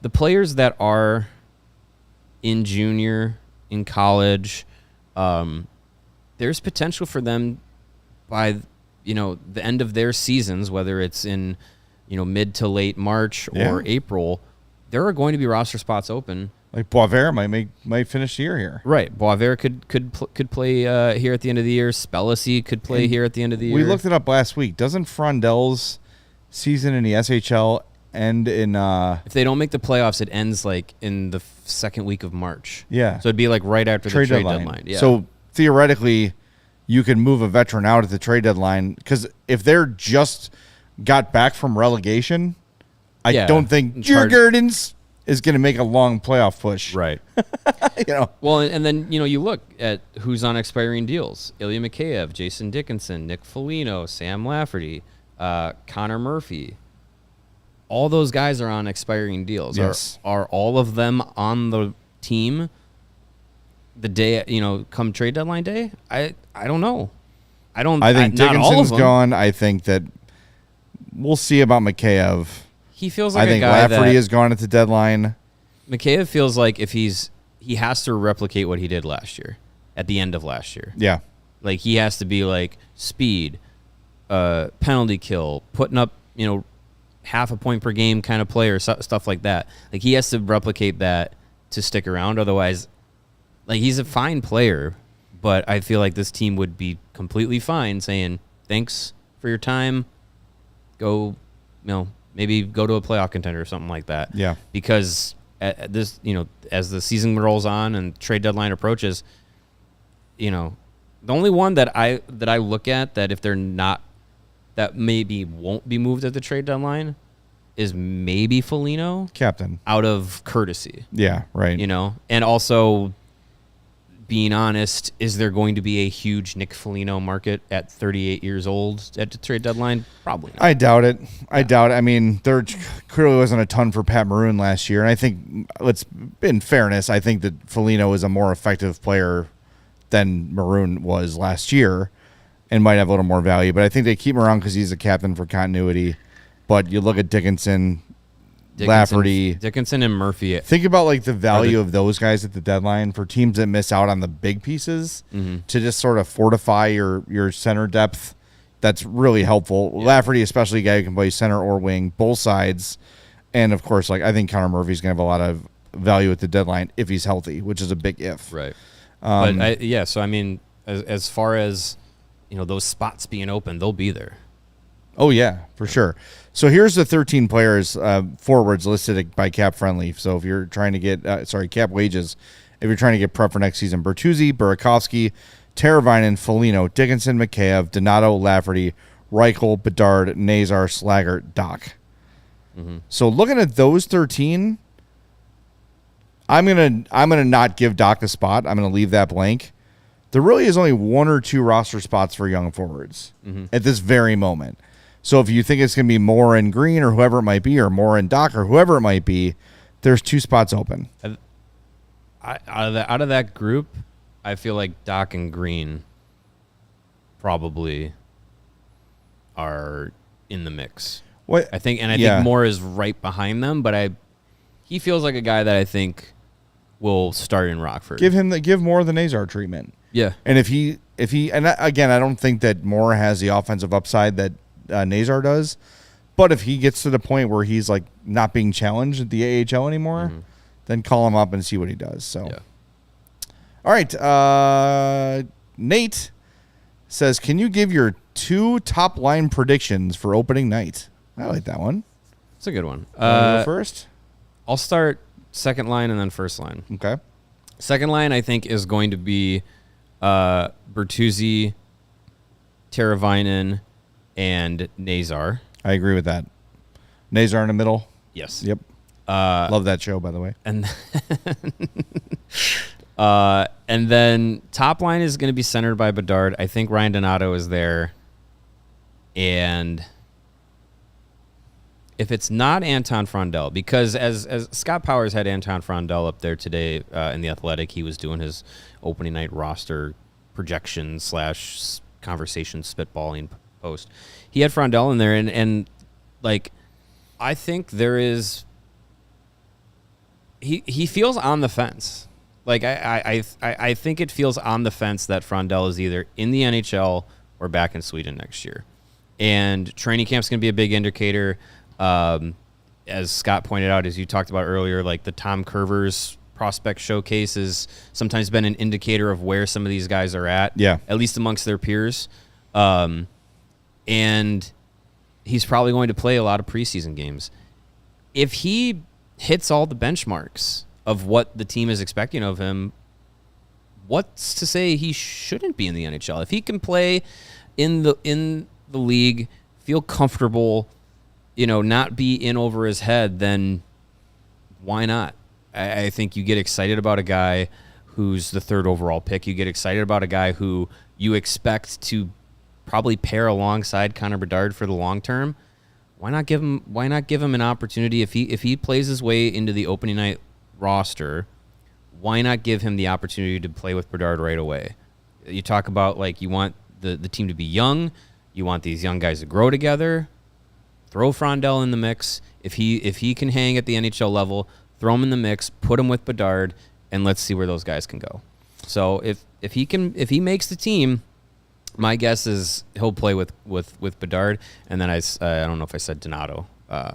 the players that are in junior in college. There's potential for them by the end of their seasons, whether it's in mid to late March or April. There are going to be roster spots open. Like Boisvert might finish the year here. Right. Boisvert could play here at the end of the year. Spellacy could play here at the end of the year. We looked it up last week. Doesn't Frondell's season in the SHL end in... if they don't make the playoffs, it ends like in the second week of March. Yeah. So it'd be like right after the trade deadline. Yeah. So theoretically, you can move a veteran out at the trade deadline, because if they're just got back from relegation, I don't think Jurgens is going to make a long playoff push. Right. Well, and then, you look at who's on expiring deals. Ilya Mikheyev, Jason Dickinson, Nick Foligno, Sam Lafferty, Connor Murphy. All those guys are on expiring deals. Yes. Are all of them on the team the day, come trade deadline day? I don't know. I think Dickinson's gone. I think that we'll see about Mikheyev. He feels like I think Lafferty is gone at the deadline. Mikheyev feels like if he has to replicate what he did last year, at the end of last year. Yeah. Like, he has to be like speed, penalty kill, putting up, half a point per game kind of player, stuff like that. Like, he has to replicate that to stick around. Otherwise, like, he's a fine player, but I feel like this team would be completely fine saying, thanks for your time. Go, maybe go to a playoff contender or something like that. Yeah. Because at this, as the season rolls on and trade deadline approaches, the only one that I look at that if they're not, that maybe won't be moved at the trade deadline is maybe Foligno. Captain. Out of courtesy. Yeah, right. And also, being honest, is there going to be a huge Nick Foligno market at 38 years old at the trade deadline? Probably not. I doubt it. I mean, there clearly wasn't a ton for Pat Maroon last year, and I think, in fairness, I think that Foligno is a more effective player than Maroon was last year and might have a little more value. But I think they keep him around because he's a captain for continuity. But you look at Dickinson, Lafferty, Dickinson and Murphy. Think about like the value of those guys at the deadline for teams that miss out on the big pieces to just sort of fortify your center depth. That's really helpful. Yeah. Lafferty, especially a guy who can play center or wing, both sides. And of course, like I think Connor Murphy's gonna have a lot of value at the deadline if he's healthy, which is a big if. Right. So I mean, as far as those spots being open, they'll be there. Oh yeah, for sure. So here's the 13 players forwards listed by Cap Friendly. So if you're trying to get cap wages, if you're trying to get prep for next season, Bertuzzi, Burakovsky, Teravainen, Foligno, Dickinson, Mikheyev, Donato, Lafferty, Reichel, Bedard, Nazar, Slaggert, Doc. Mm-hmm. So looking at those 13, I'm gonna not give Doc a spot. I'm gonna leave that blank. There really is only one or two roster spots for young forwards at this very moment. So if you think it's going to be more in Green or whoever it might be, or more in Doc or whoever it might be, there's two spots open. Out of that group, I feel like Doc and Green probably are in the mix. What I think Moore is right behind them, but he feels like a guy that I think will start in Rockford. Give Moore the Nazar treatment. Yeah, and if he again, I don't think that Moore has the offensive upside that Nazar does, but if he gets to the point where he's like not being challenged at the AHL anymore, then call him up and see what he does. So, yeah. All right, Nate says, can you give your 2 top line predictions for opening night? I like that one. It's a good one. Go first? I'll start second line and then first line. Okay. Second line, I think, is going to be Bertuzzi, Teravainen, and Nazar. I agree with that. Nazar in the middle? Yes. Yep. Love that show, by the way. And then top line is going to be centered by Bedard. I think Ryan Donato is there. And if it's not Anton Frondell, because as Scott Powers had Anton Frondell up there today in The Athletic, he was doing his opening night roster projection / conversation spitballing post. He had Frondell in there, and like, I think there is... He feels on the fence. Like I think it feels on the fence that Frondell is either in the NHL or back in Sweden next year, and training camp's going to be a big indicator. As Scott pointed out, as you talked about earlier, like the Tom Curvers prospect showcase has sometimes been an indicator of where some of these guys are at. Yeah, at least amongst their peers. And he's probably going to play a lot of preseason games. If he hits all the benchmarks of what the team is expecting of him, what's to say he shouldn't be in the NHL? If he can play in the league, feel comfortable, not be in over his head, then why not? I think you get excited about a guy who's the 3rd overall pick. You get excited about a guy who you expect to probably pair alongside Connor Bedard for the long term. Why not give him an opportunity if he plays his way into the opening night roster? Why not give him the opportunity to play with Bedard right away? You talk about like you want the team to be young, you want these young guys to grow together. Throw Frondell in the mix. If he can hang at the NHL level, throw him in the mix, put him with Bedard, and let's see where those guys can go. So if he makes the team, my guess is he'll play with Bedard, and then I don't know if I said Donato.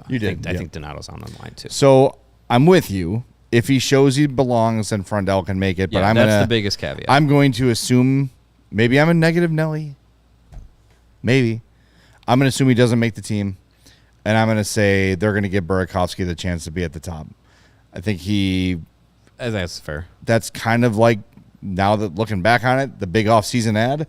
You did. I think Donato's on the line too. So I'm with you. If he shows he belongs, then Frondell can make it. But that's the biggest caveat. I'm going to assume, maybe I'm a negative Nelly. Maybe. I'm going to assume he doesn't make the team, and I'm going to say they're going to give Burakovsky the chance to be at the top. I think that's fair. That's kind of like, now that looking back on it, the big offseason ad.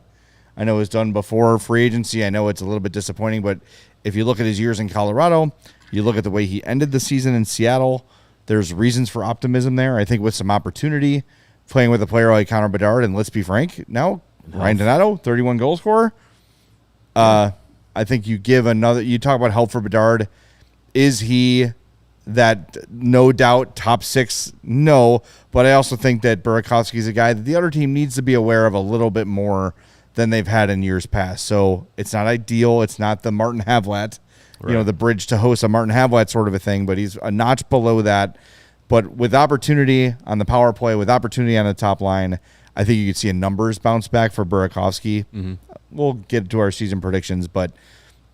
I know it was done before free agency. I know it's a little bit disappointing, but if you look at his years in Colorado, you look at the way he ended the season in Seattle, there's reasons for optimism there. I think with some opportunity, playing with a player like Connor Bedard, and let's be frank, now Ryan Donato, 31 goal scorer. I think you talk about help for Bedard. Is he that no doubt top 6? No, but I also think that Burakovsky is a guy that the other team needs to be aware of a little bit more than they've had in years past. So it's not ideal. It's not the Martin Havlat, right, the bridge to host a Martin Havlat sort of a thing, but he's a notch below that. But with opportunity on the power play, with opportunity on the top line, I think you could see a numbers bounce back for Burakovsky. Mm-hmm. We'll get to our season predictions, but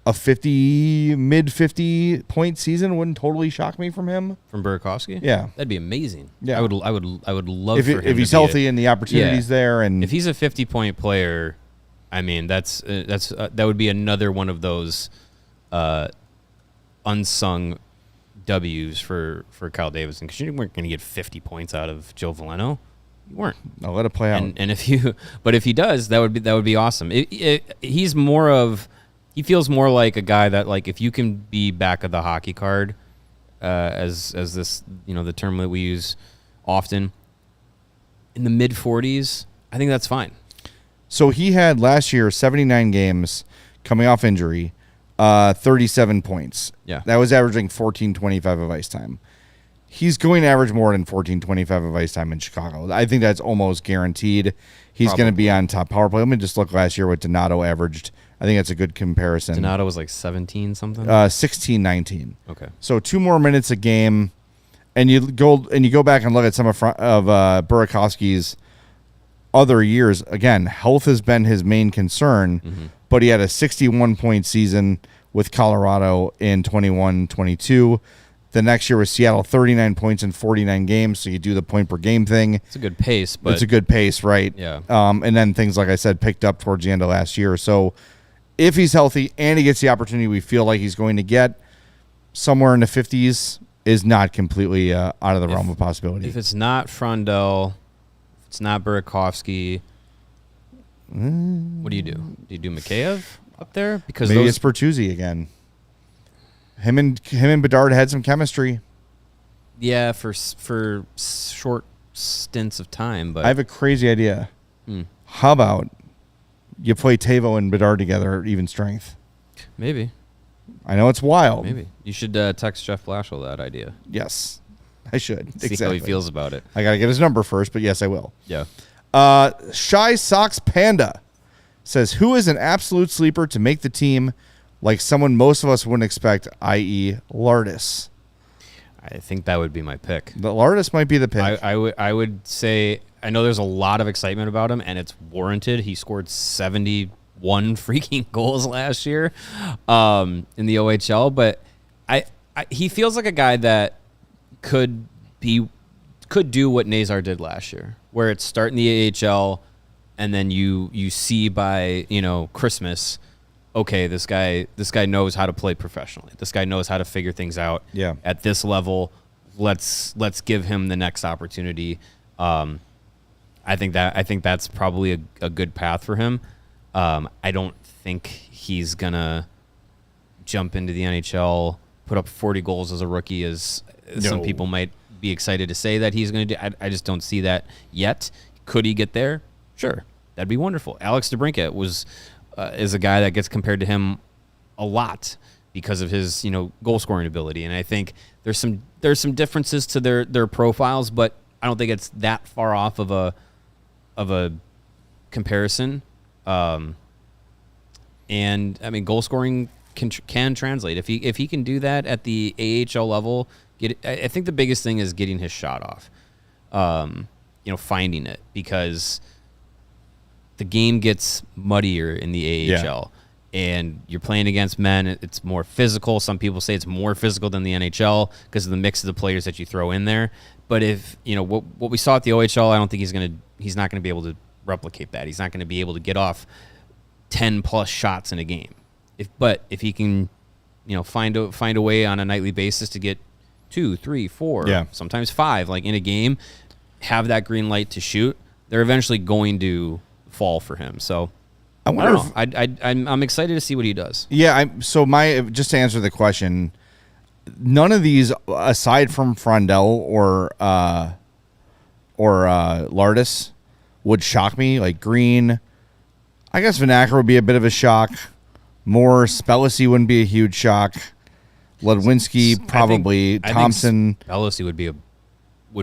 a mid 50 point season wouldn't totally shock me from him. From Burakovsky? Yeah, that'd be amazing. Yeah, I would love for him if he's healthy and the opportunities there, and if he's a 50-point player, I mean that would be another one of those unsung W's for Kyle Davidson, because you weren't going to get 50 points out of Joe Veleno. You weren't. I'll let it play out. And if he does, that would be awesome. He feels more like a guy that, like, if you can be back of the hockey card, as this, the term that we use often, in the mid 40s, I think that's fine. So he had last year 79 games coming off injury, 37 points. Yeah. That was averaging 14.25 of ice time. He's going to average more than 14.25 of ice time in Chicago. I think that's almost guaranteed. He's going to be on top power play. Let me just look last year what Donato averaged. I think that's a good comparison. Donato was like 17 something? 16-19. Okay. So 2 more minutes a game, and you go back and look at some of Burakovsky's other years. Again, health has been his main concern, but he had a 61-point season with Colorado in 21-22. The next year was Seattle, 39 points in 49 games, so you do the point per game thing. It's a good pace, but it's a good pace, right? Yeah. And then things, like I said, picked up towards the end of last year. So if he's healthy and he gets the opportunity we feel like he's going to get, somewhere in the 50s is not completely out of the realm of possibility. If it's not Frondell, if it's not Burakovsky, what do you do? Do you do Mikheyev up there? Because maybe it's Bertuzzi again. Him and Bedard had some chemistry. Yeah, for short stints of time. But I have a crazy idea. How about you play Tavo and Bedard together at even strength? Maybe. I know it's wild. Maybe. You should text Jeff Blashill that idea. Yes, I should. See how he feels about it. I got to get his number first, but yes, I will. Yeah. Shy Sox Panda says, who is an absolute sleeper to make the team, like someone most of us wouldn't expect, i.e. Lardis? I think that would be my pick. The Lardis might be the pick. I would say, I know there's a lot of excitement about him, and it's warranted. He scored 71 freaking goals last year in the OHL, but he feels like a guy that could do what Nazar did last year, where it's starting the AHL, and then you see by Christmas, okay, this guy knows how to play professionally. This guy knows how to figure things out. Yeah. At this level, let's give him the next opportunity. I think that's probably a good path for him. I don't think he's gonna jump into the NHL, put up 40 goals as a rookie, as some people might be excited to say that he's going to do. I just don't see that yet. Could he get there? Sure, that'd be wonderful. Alex DeBrincat is a guy that gets compared to him a lot because of his goal scoring ability, and I think there's some differences to their profiles, but I don't think it's that far off of a comparison. And I mean, goal scoring can translate if he can do that at the AHL level. I think the biggest thing is getting his shot off. Finding it, because the game gets muddier in the AHL, and you're playing against men. It's more physical. Some people say it's more physical than the NHL because of the mix of the players that you throw in there. But if what we saw at the OHL, I don't think he's not gonna be able to replicate that. He's not going to be able to get off 10 plus shots in a game. If he can, find a way on a nightly basis to get 2, 3, 4, sometimes 5, like in a game, have that green light to shoot, they're eventually going to fall for him. So I don't know. I'm excited to see what he does. Yeah. Just to answer the question, none of these, aside from Frondell or Lardis, would shock me. Like Green, I guess Vanacker would be a bit of a shock. More Spellacy wouldn't be a huge shock. Ludwinski probably. Thompson. Spellacy would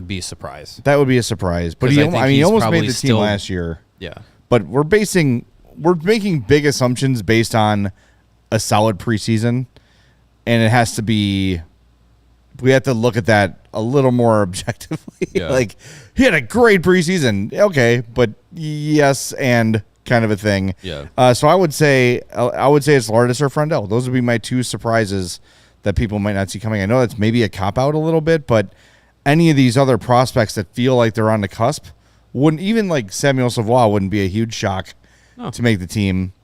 be a surprise. That would be a surprise. But he almost made the team last year. Yeah. But we're making big assumptions based on a solid preseason, and it has to be. We have to look at that a little more objectively. Yeah. Like, he had a great preseason. Okay, but yes, and kind of a thing. Yeah. So I would say it's Lardis or Frondell. Those would be my two surprises that people might not see coming. I know that's maybe a cop-out a little bit, but any of these other prospects that feel like they're on the cusp wouldn't, even like Samuel Savoie wouldn't be a huge shock to make the team,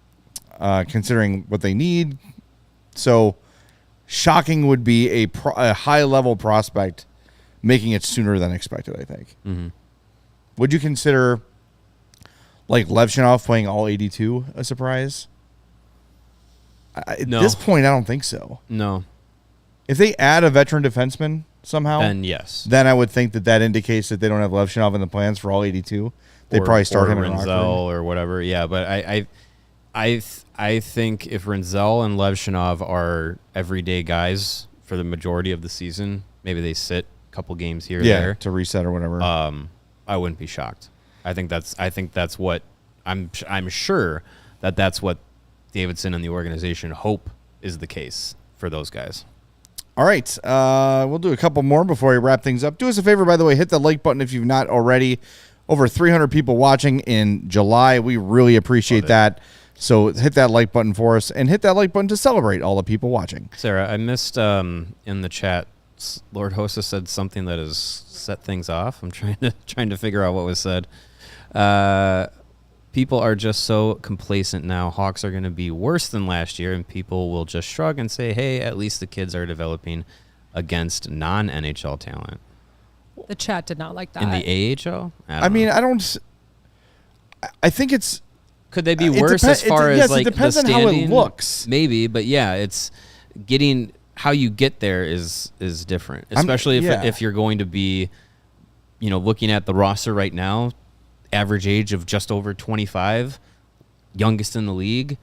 considering what they need. So shocking would be a high-level prospect making it sooner than expected, I think. Mm-hmm. Would you consider, like, Levchinov playing all 82 a surprise? At this point, I don't think so. No. If they add a veteran defenseman somehow, then yes. Then I would think that indicates that they don't have Levchinov in the plans for all 82. They'd probably start him in Rinzel or whatever. Yeah, but I think if Rinzel and Levchinov are everyday guys for the majority of the season, maybe they sit a couple games here or there to reset or whatever. I wouldn't be shocked. I think that's what I'm sure that's what Davidson and the organization hope is the case for those guys. All right, we'll do a couple more before we wrap things up. Do us a favor, by the way, hit the like button if you've not already. Over 300 people watching in July. We really appreciate that. So hit that like button for us, and hit that like button to celebrate all the people watching. Sarah, I missed in the chat, Lord Hossa said something that has set things off. I'm trying to figure out what was said. People are just so complacent now. Hawks are going to be worse than last year, and people will just shrug and say, hey, at least the kids are developing against non-NHL talent. The chat did not like that. In the AHL? I think it's... Could they be worse as far as like it depends the on standing? How it looks. Maybe, but yeah, it's getting... How you get there is different, especially if you're going to be, looking at the roster right now, average age of just over 25, youngest in the league.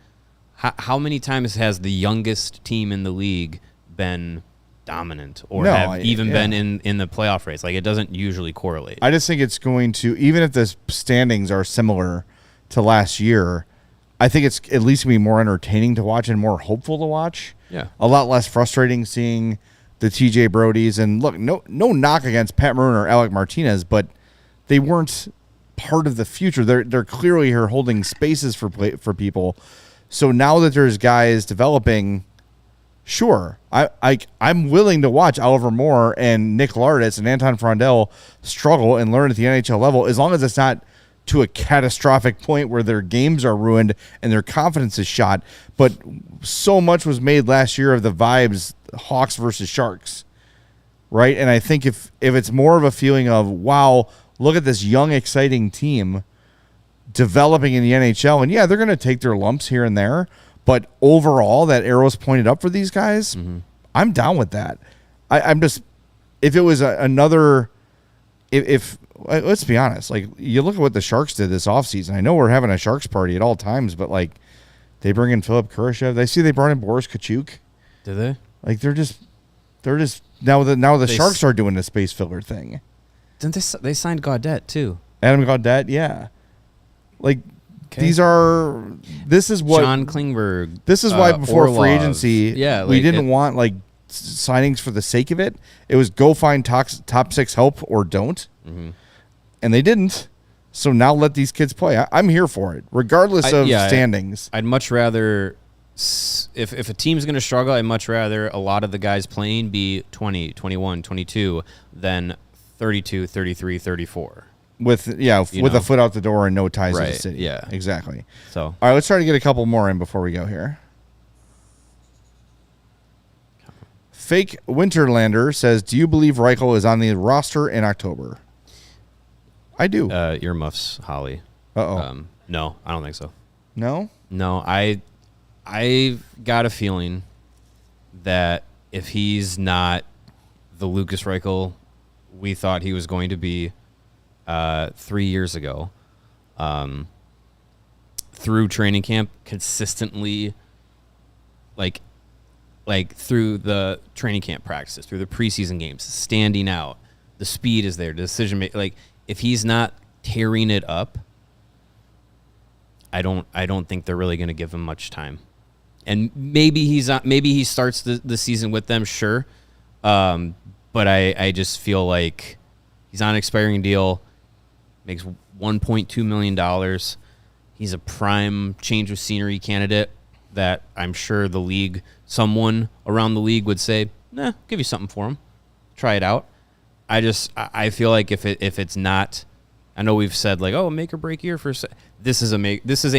How many times has the youngest team in the league been dominant or been in the playoff race? Like, it doesn't usually correlate. I just think it's going to, even if the standings are similar to last year, I think it's at least going to be more entertaining to watch and more hopeful to watch. Yeah. A lot less frustrating seeing the TJ Brodies, and look, no knock against Pat Maroon or Alec Martinez, but they weren't part of the future. They're clearly here holding spaces for people. So now that there's guys developing, sure, I'm willing to watch Oliver Moore and Nick Lardis and Anton Frondell struggle and learn at the NHL level, as long as it's not to a catastrophic point where their games are ruined and their confidence is shot. But so much was made last year of the vibes, Hawks versus Sharks, right? And I think if it's more of a feeling of, wow, look at this young, exciting team developing in the NHL, and yeah, they're going to take their lumps here and there, but overall, that arrow's pointed up for these guys. I'm down with that. I'm just, if it was another, if let's be honest, like, you look at what the Sharks did this offseason. I know we're having a Sharks party at all times, but like, they bring in Philip Kurashev. I see they brought in Boris Kachuk. Did they? Like, they're just now the Sharks are doing the space filler thing. Didn't they signed Gaudette too? Adam Gaudette, yeah. Like, Okay. This is what John Klingberg. This is why before Orlov. free agency, Yeah, we like didn't want like signings for the sake of it. It was go find top six help or don't, and they didn't. So now let these kids play. I'm here for it, regardless of standings. I'd much rather, if a team's going to struggle, I'd much rather a lot of the guys playing be 20, 21, 22 than 32, 33, 34. With a foot out the door and no ties to the city. Yeah, exactly. So all right, let's try to get a couple more in before we go here. Fake Winterlander says, "Do you believe Reichel is on the roster in October?" I do. Earmuffs, Holly. No, I don't think so. No. I got a feeling that if he's not the Lukas Reichel we thought he was going to be 3 years ago, through training camp, consistently, like through the training camp practices, through the preseason games, standing out, the speed is there, the decision making. Like, if he's not tearing it up, I don't think they're really going to give him much time. And maybe he starts the season with them, sure, but I just feel like he's on an expiring deal. Makes $1.2 million. He's a prime change of scenery candidate that I'm sure the league, someone around the league would say, nah, give you something for him. Try it out. I feel like if it's not, I know we've said like, oh, make or break year for, this is a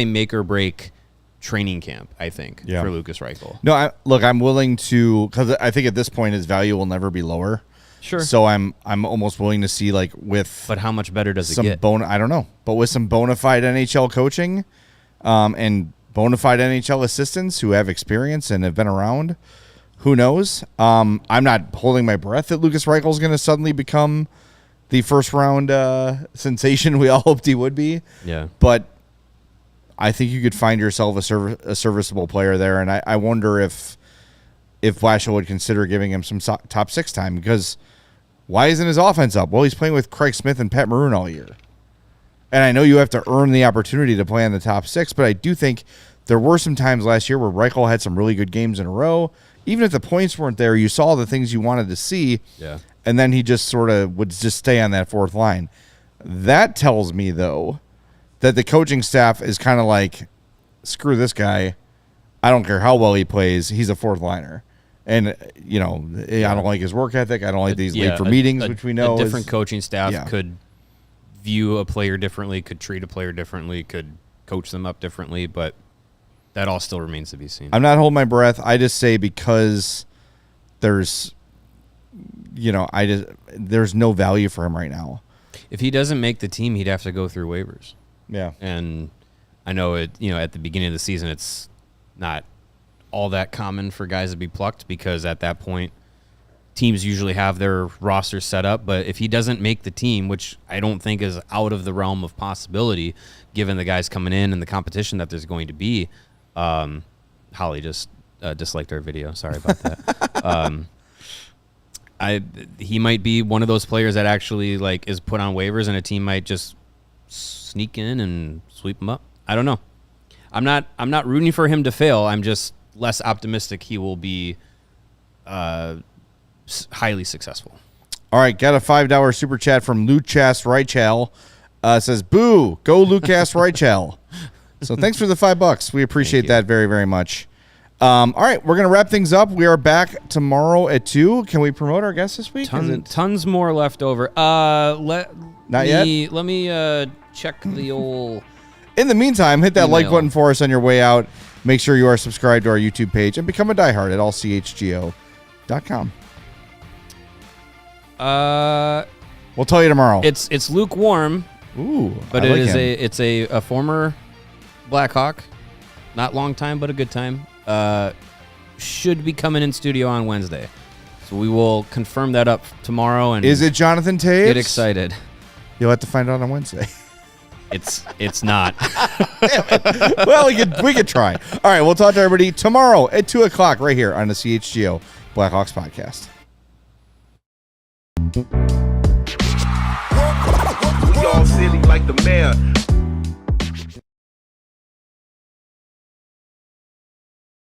make or break training camp, I think, for Lukas Reichel. No, I'm willing to, because I think at this point his value will never be lower. Sure. So I'm almost willing to see, like, with, but how much better does it get? I don't know, but with some bona fide NHL coaching, and bona fide NHL assistants who have experience and have been around, who knows? I'm not holding my breath that Lukas Reichel is going to suddenly become the first round sensation we all hoped he would be. Yeah. But I think you could find yourself a serviceable player there, and I wonder if Blashill would consider giving him some top six time, because why isn't his offense up? Well, he's playing with Craig Smith and Pat Maroon all year. And I know you have to earn the opportunity to play in the top six, but I do think there were some times last year where Reichel had some really good games in a row. Even if the points weren't there, you saw the things you wanted to see, and then he just sort of would just stay on that fourth line. That tells me, though, that the coaching staff is kind of like, screw this guy. I don't care how well he plays. He's a fourth liner. And, I don't like his work ethic. I don't like these late for meetings, which we know a different coaching staff could view a player differently, could treat a player differently, could coach them up differently, but that all still remains to be seen. I'm not holding my breath. I just say, because there's, there's no value for him right now. If he doesn't make the team, he'd have to go through waivers. Yeah. And I know at the beginning of the season, it's not all that common for guys to be plucked, because at that point teams usually have their roster set up. But if he doesn't make the team, which I don't think is out of the realm of possibility given the guys coming in and the competition that there's going to be, Holly just disliked our video, sorry about that. He might be one of those players that actually like is put on waivers, and a team might just sneak in and sweep him up. I don't know. I'm not rooting for him to fail. I'm just less optimistic he will be highly successful. All right, got a $5 super chat from Lukas Reichel. Says, boo, go Lukas Reichel. So thanks for the $5. We appreciate that very, very much. All right, we're going to wrap things up. We are back tomorrow at 2. Can we promote our guest this week? Tons more left over. Not yet? Let me check the old... In the meantime, hit that email. like button for us on your way out. Make sure you are subscribed to our YouTube page and become a diehard at allchgo.com. We'll tell you tomorrow. It's lukewarm. Ooh, but I like him. it's a former Blackhawk, not long time, but a good time. Should be coming in studio on Wednesday, so we will confirm that up tomorrow. And is it Jonathan Taves? Get excited. You'll have to find out on Wednesday. It's not. Well, we could try. All right, we'll talk to everybody tomorrow at 2:00 right here on the CHGO Blackhawks podcast. We all silly like the mayor.